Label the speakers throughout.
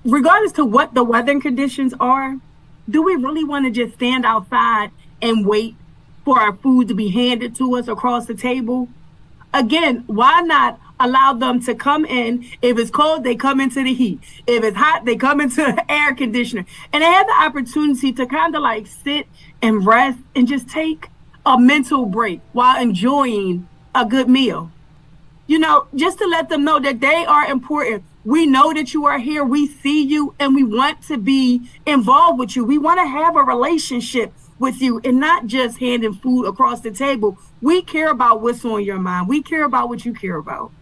Speaker 1: regardless to what the weather conditions are, do we really want to just stand outside and wait for our food to be handed to us across the table? Again, why not allow them to come in? If it's cold, they come into the heat. If it's hot, they come into the air conditioner. And they have the opportunity to kind of like sit and rest and just take a mental break while enjoying a good meal. Just to let them know that they are important. We know that you are here. We see you and we want to be involved with you. We want to have a relationship with you and not just handing food across the table. We care about what's on your mind. We care about what you care about.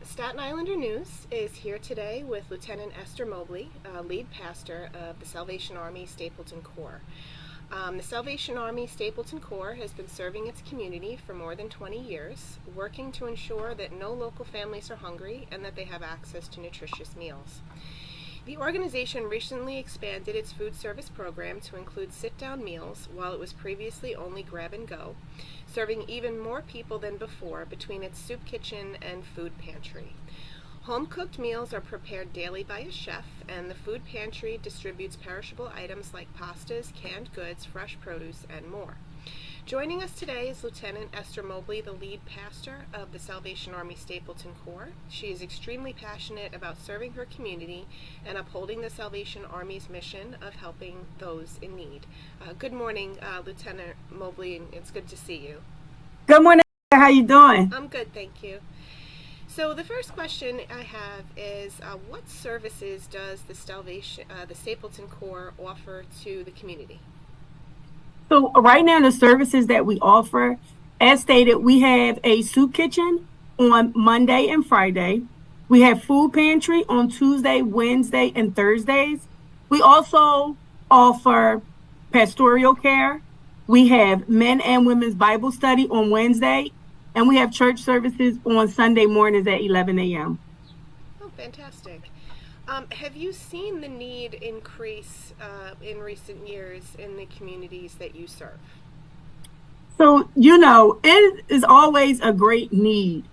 Speaker 2: Staten Islander News is here today with Lieutenant Esther Mobley, lead pastor of the Salvation Army Stapleton Corps. The Salvation Army Stapleton Corps has been serving its community for more than 20 years, working to ensure that no local families are hungry and that they have access to nutritious meals. The organization recently expanded its food service program to include sit-down meals while it was previously only grab and go, serving even more people than before between its soup kitchen and food pantry. Home-cooked meals are prepared daily by a chef, and the food pantry distributes perishable items like pastas, canned goods, fresh produce, and more. Joining us today is Lieutenant Esther Mobley, the lead pastor of the Salvation Army Stapleton Corps. She is extremely passionate about serving her community and upholding the Salvation Army's mission of helping those in need. Good morning, Lieutenant Mobley, and it's good to see you.
Speaker 1: Good morning. How you doing?
Speaker 2: I'm good, thank you. So the first question I have is, what services does the Stapleton Corps offer to the community?
Speaker 1: So right now, the services that we offer, as stated, we have a soup kitchen on Monday and Friday. We have food pantry on Tuesday, Wednesday, and Thursdays. We also offer pastoral care. We have men and women's Bible study on Wednesday, and we have church services on Sunday mornings at 11 a.m.
Speaker 2: Oh, fantastic. Have you seen the need increase in recent years in the communities that you serve?
Speaker 1: So, it is always a great need.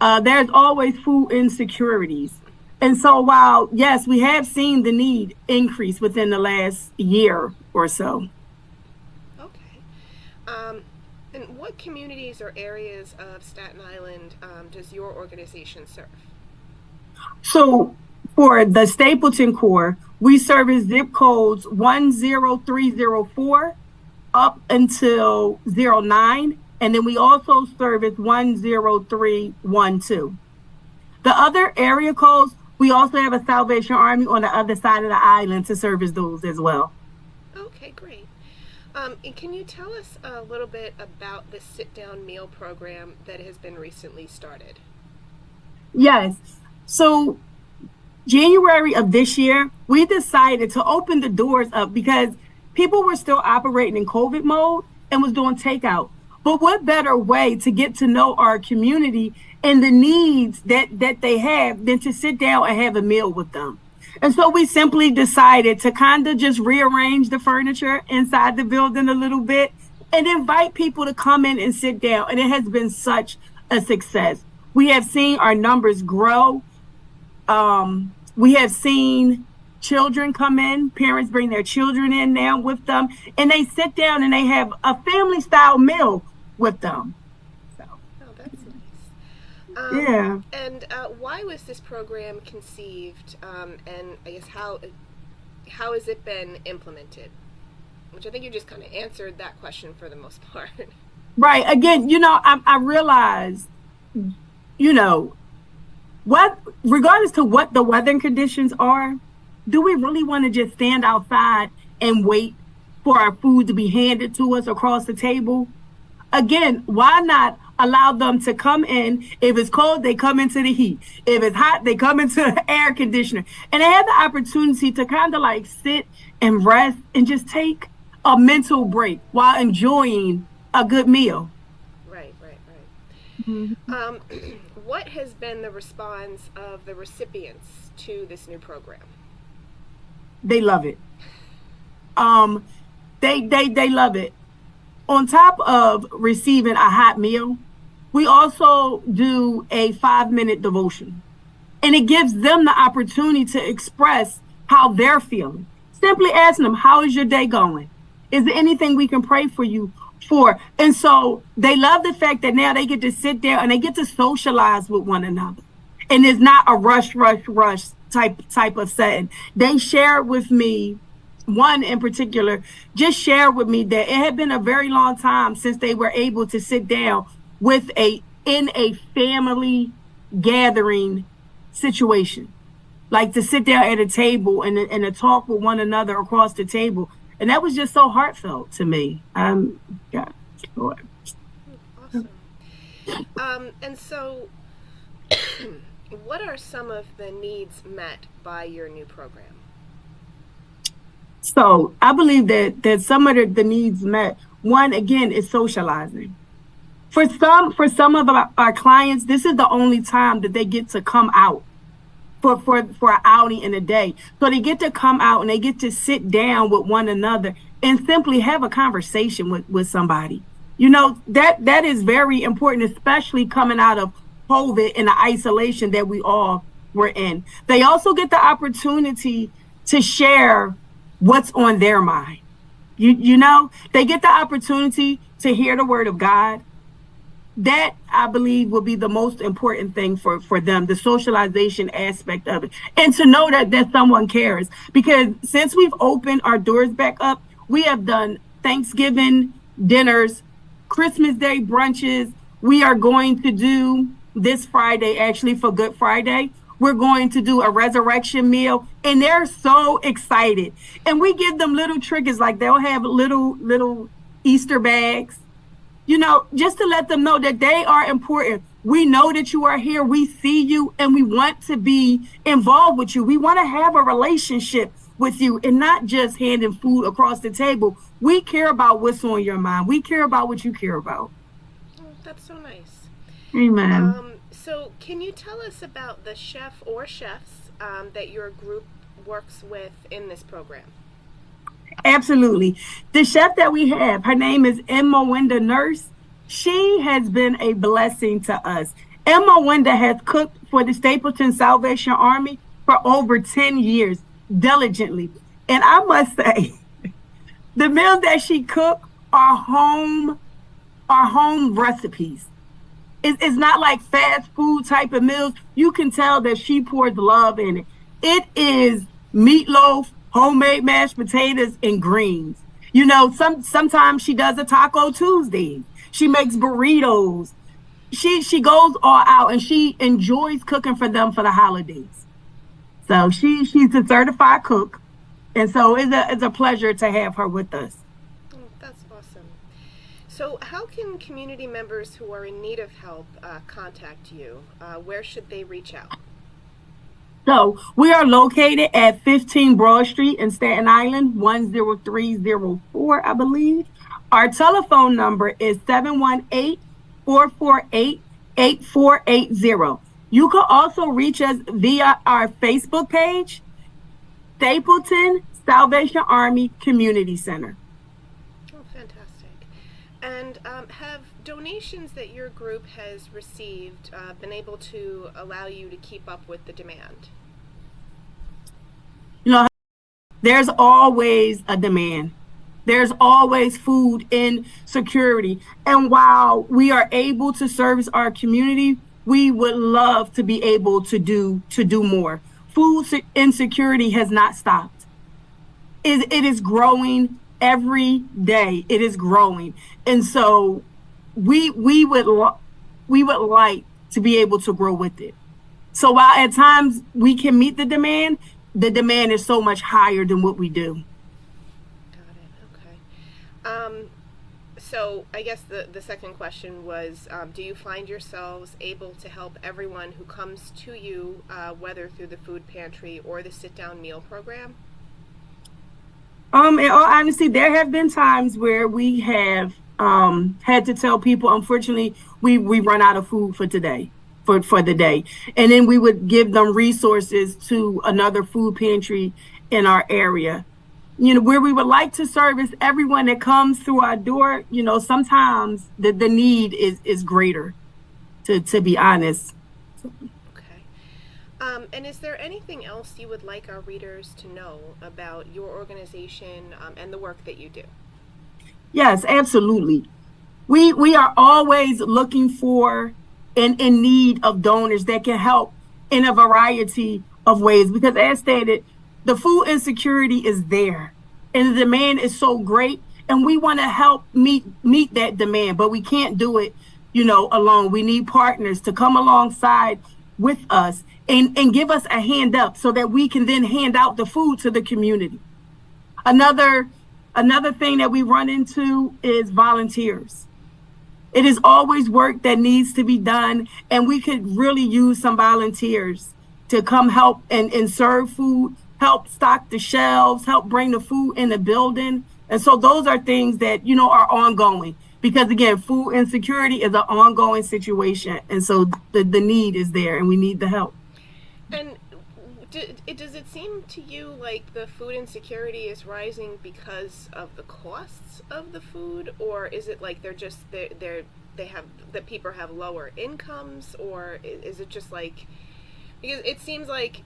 Speaker 1: There's always food insecurities. And so while, yes, we have seen the need increase within the last year or so.
Speaker 2: Okay. And what communities or areas of Staten Island does your organization serve?
Speaker 1: So for the Stapleton Corps, we service zip codes 10304 up until 09, and then we also service 10312. The other area codes, we also have a Salvation Army on the other side of the island to service those as well.
Speaker 2: Okay, great. And can you tell us a little bit about the sit-down meal program that has been recently started?
Speaker 1: Yes. So January of this year, we decided to open the doors up because people were still operating in COVID mode and was doing takeout. But what better way to get to know our community and the needs that they have than to sit down and have a meal with them? And so we simply decided to kind of just rearrange the furniture inside the building a little bit and invite people to come in and sit down. And it has been such a success. We have seen our numbers grow. We have seen children come in, parents bring their children in now with them, and they sit down and they have a family style meal with them. So,
Speaker 2: Oh, that's nice.
Speaker 1: yeah.
Speaker 2: And why was this program conceived? And I guess how has it been implemented? Which I think you just kind of answered that question for the most part.
Speaker 1: Right. Again, I realized, regardless to what the weather conditions are, do we really want to just stand outside and wait for our food to be handed to us across the table? Again, why not allow them to come in? If it's cold, they come into the heat. If it's hot, they come into the air conditioner. And they have the opportunity to kind of like sit and rest and just take a mental break while enjoying a good meal.
Speaker 2: Right, right, right.
Speaker 1: Mhm.
Speaker 2: What has been the response of the recipients to this new program?
Speaker 1: They love it. They love it. on top of receiving a hot meal, we also do a 5 minute devotion. And it gives them the opportunity to express how they're feeling. Simply asking them, how is your day going? Is there anything we can pray for you for? And so they love the fact that now they get to sit there and they get to socialize with one another. And it's not a rush type of setting. They share with me, one in particular, just shared with me that it had been a very long time since they were able to sit down with in a family gathering situation, like to sit down at a table and to talk with one another across the table. And that was just so heartfelt to me. Yeah, sure.
Speaker 2: Awesome. And so, what are some of the needs met by your new program?
Speaker 1: So I believe that some of the needs met. One, again, is socializing. For some of our clients, this is the only time that they get to come out for an outing in a day. So they get to come out and they get to sit down with one another and simply have a conversation with somebody. You know, that is very important, especially coming out of COVID and the isolation that we all were in. They also get the opportunity to share what's on their mind. You know, they get the opportunity to hear the word of God. That, I believe, will be the most important thing for them, the socialization aspect of it. And to know that someone cares. Because since we've opened our doors back up, we have done Thanksgiving dinners, Christmas Day brunches. We are going to do this Friday, actually, for Good Friday. We're going to do a resurrection meal, and they're so excited. And we give them little trinkets, like they'll have little Easter bags, you know, just to let them know that they are important. We know that you are here. We see you, and we want to be involved with you. We want to have a relationship with you and not just handing food across the table. We care about what's on your mind. We care about what you care about.
Speaker 2: Oh, that's so nice.
Speaker 1: Amen.
Speaker 2: So can you tell us about the chef or chefs that your group works with in this program?
Speaker 1: Absolutely. The chef that we have, her name is Emma Wenda Nurse. She has been a blessing to us. Emma Wenda has cooked for the Stapleton Salvation Army for over 10 years, diligently. And I must say, the meals that she cooked are home recipes. It's not like fast food type of meals. You can tell that she pours love in it. It is meatloaf, homemade mashed potatoes, and greens. You know, sometimes she does a Taco Tuesday. She makes burritos. She goes all out, and she enjoys cooking for them for the holidays. So she's a certified cook, and so it's a pleasure to have her with us.
Speaker 2: Oh, that's awesome. So how can community members who are in need of help contact you? Where should they reach out?
Speaker 1: So we are located at 15 Broad Street in Staten Island, 10304, I believe. Our telephone number is 718-448-8480. You can also reach us via our Facebook page, Stapleton Salvation Army Community Center.
Speaker 2: Oh, fantastic. And have donations that your group has received been able to allow you to keep up with the demand?
Speaker 1: You know, there's always a demand. There's always food insecurity. And while we are able to service our community, we would love to be able to do more. Food insecurity has not stopped. It is growing every day. It is growing. And so we would like to be able to grow with it. So while at times we can meet the demand is so much higher than what we do.
Speaker 2: Got it. Okay. So I guess the second question was, do you find yourselves able to help everyone who comes to you, whether through the food pantry or the sit-down meal program?
Speaker 1: In all honesty, there have been times where we have had to tell people, unfortunately, we run out of food for today, for the day. And then we would give them resources to another food pantry in our area. where we would like to service everyone that comes through our door, sometimes the need is greater, to be honest.
Speaker 2: Okay. And is there anything else you would like our readers to know about your organization and the work that you do?
Speaker 1: Yes, absolutely. We are always looking for and in need of donors that can help in a variety of ways, because as stated, the food insecurity is there and the demand is so great, and we want to help meet that demand, but we can't do it, alone. We need partners to come alongside with us and give us a hand up so that we can then hand out the food to the community. Another another thing that we run into is volunteers. It is always work that needs to be done, and we could really use some volunteers to come help and serve food, help stock the shelves, help bring the food in the building. And so those are things that, are ongoing, because again, food insecurity is an ongoing situation. And so the need is there and we need the help.
Speaker 2: And does it seem to you like the food insecurity is rising because of the costs of the food, or is it like they have that people have lower incomes, or is it just like, because it seems like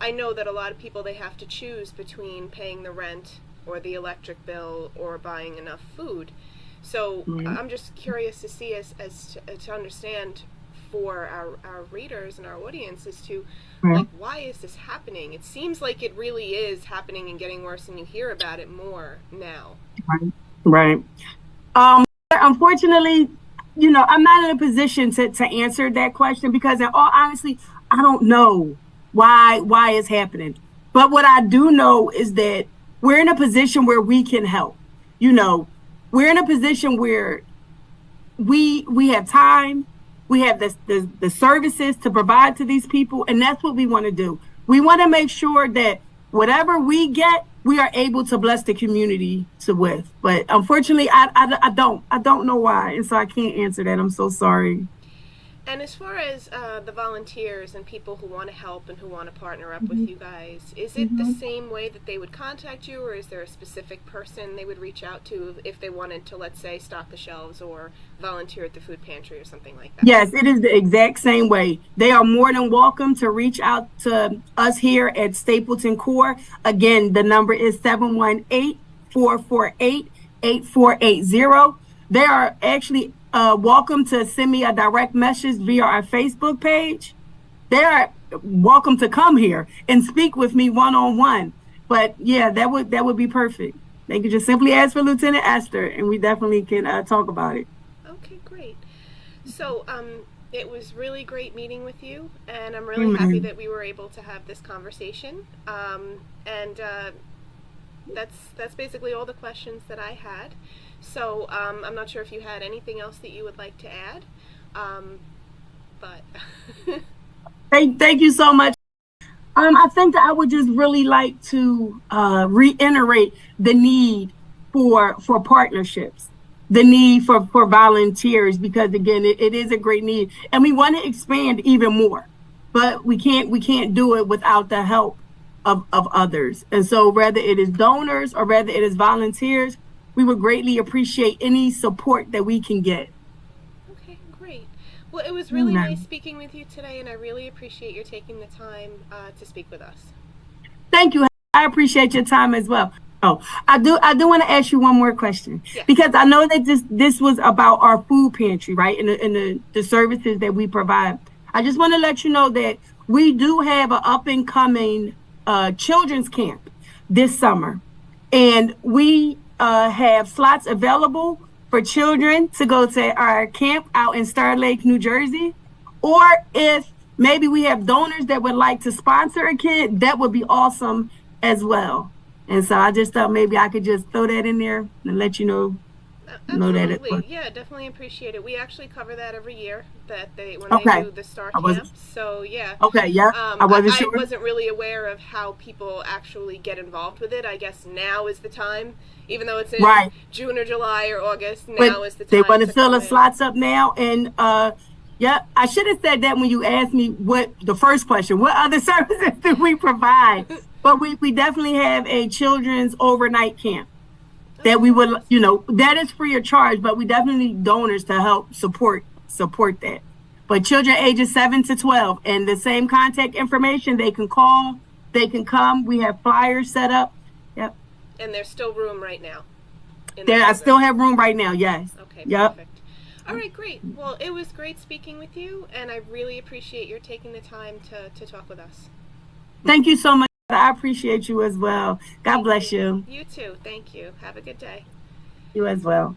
Speaker 2: I know that a lot of people, they have to choose between paying the rent or the electric bill or buying enough food. So I'm just curious to see to understand for our readers and our audience as to like, why is this happening? It seems like it really is happening and getting worse, and you hear about it more now.
Speaker 1: Right. Unfortunately, I'm not in a position to answer that question, because in all honesty, I don't know why it's happening. But what I do know is that we're in a position where we can help. We're in a position where we have time, we have the services to provide to these people, and that's what we want to do. We want to make sure that whatever we get, we are able to bless the community with. But unfortunately, I don't know why, and so I can't answer that. I'm so sorry.
Speaker 2: And as far as the volunteers and people who want to help and who want to partner up with you guys, is it the same way that they would contact you, or is there a specific person they would reach out to if they wanted to, let's say, stock the shelves or volunteer at the food pantry or something like that?
Speaker 1: Yes, it is the exact same way. They are more than welcome to reach out to us here at Stapleton Corps. Again, the number is 718-448-8480. They are actually welcome to send me a direct message via our Facebook page. They are welcome to come here and speak with me one-on-one. But yeah, that would be perfect. They could just simply ask for Lieutenant Esther, and we definitely can talk about it.
Speaker 2: Okay, great. So it was really great meeting with you, and I'm really happy that we were able to have this conversation. And that's basically all the questions that I had. So I'm not sure if you had anything else that you would like to add, but
Speaker 1: thank you so much. I think that I would just really like to reiterate the need for partnerships, the need for volunteers, because again, it is a great need, and we want to expand even more, but we can't do it without the help of others. And so whether it is donors or whether it is volunteers, we would greatly appreciate any support that we can get.
Speaker 2: Okay, great. Well, it was really nice speaking with you today, and I really appreciate your taking the time to speak with us.
Speaker 1: Thank you. I appreciate your time as well. Oh, I do want to ask you one more question, because I know that this was about our food pantry, right? And the services that we provide. I just want to let you know that we do have an up and coming children's camp this summer, and we have slots available for children to go to our camp out in Star Lake, New Jersey. Or if maybe we have donors that would like to sponsor a kid, that would be awesome as well. And so I just thought maybe I could just throw that in there and let you know.
Speaker 2: Absolutely. Yeah, definitely appreciate it. We actually cover that every year, that they do the STAR camp. So yeah.
Speaker 1: Okay, yeah. I
Speaker 2: wasn't really aware of how people actually get involved with it. I guess now is the time, even though it's in June or July or August. Now is the time.
Speaker 1: They want to fill the slots up now, and yeah, I should have said that when you asked me what the first question, what other services do we provide? But we definitely have a children's overnight camp that
Speaker 2: Oh,
Speaker 1: we would,
Speaker 2: fantastic.
Speaker 1: that is free of charge, but we definitely need donors to help support that. But children ages 7 to 12, and the same contact information, they can call, they can come. We have flyers set up. Yep.
Speaker 2: And there's still room right now in the
Speaker 1: There, I
Speaker 2: program.
Speaker 1: still have room right now. Yes.
Speaker 2: Okay,
Speaker 1: Yep.
Speaker 2: perfect. All right, great. Well, it was great speaking with you, and I really appreciate your taking the time to talk with us.
Speaker 1: Thank you so much. I appreciate you as well. God
Speaker 2: Thank
Speaker 1: bless you.
Speaker 2: You too. Thank you. Have a good day.
Speaker 1: You as well.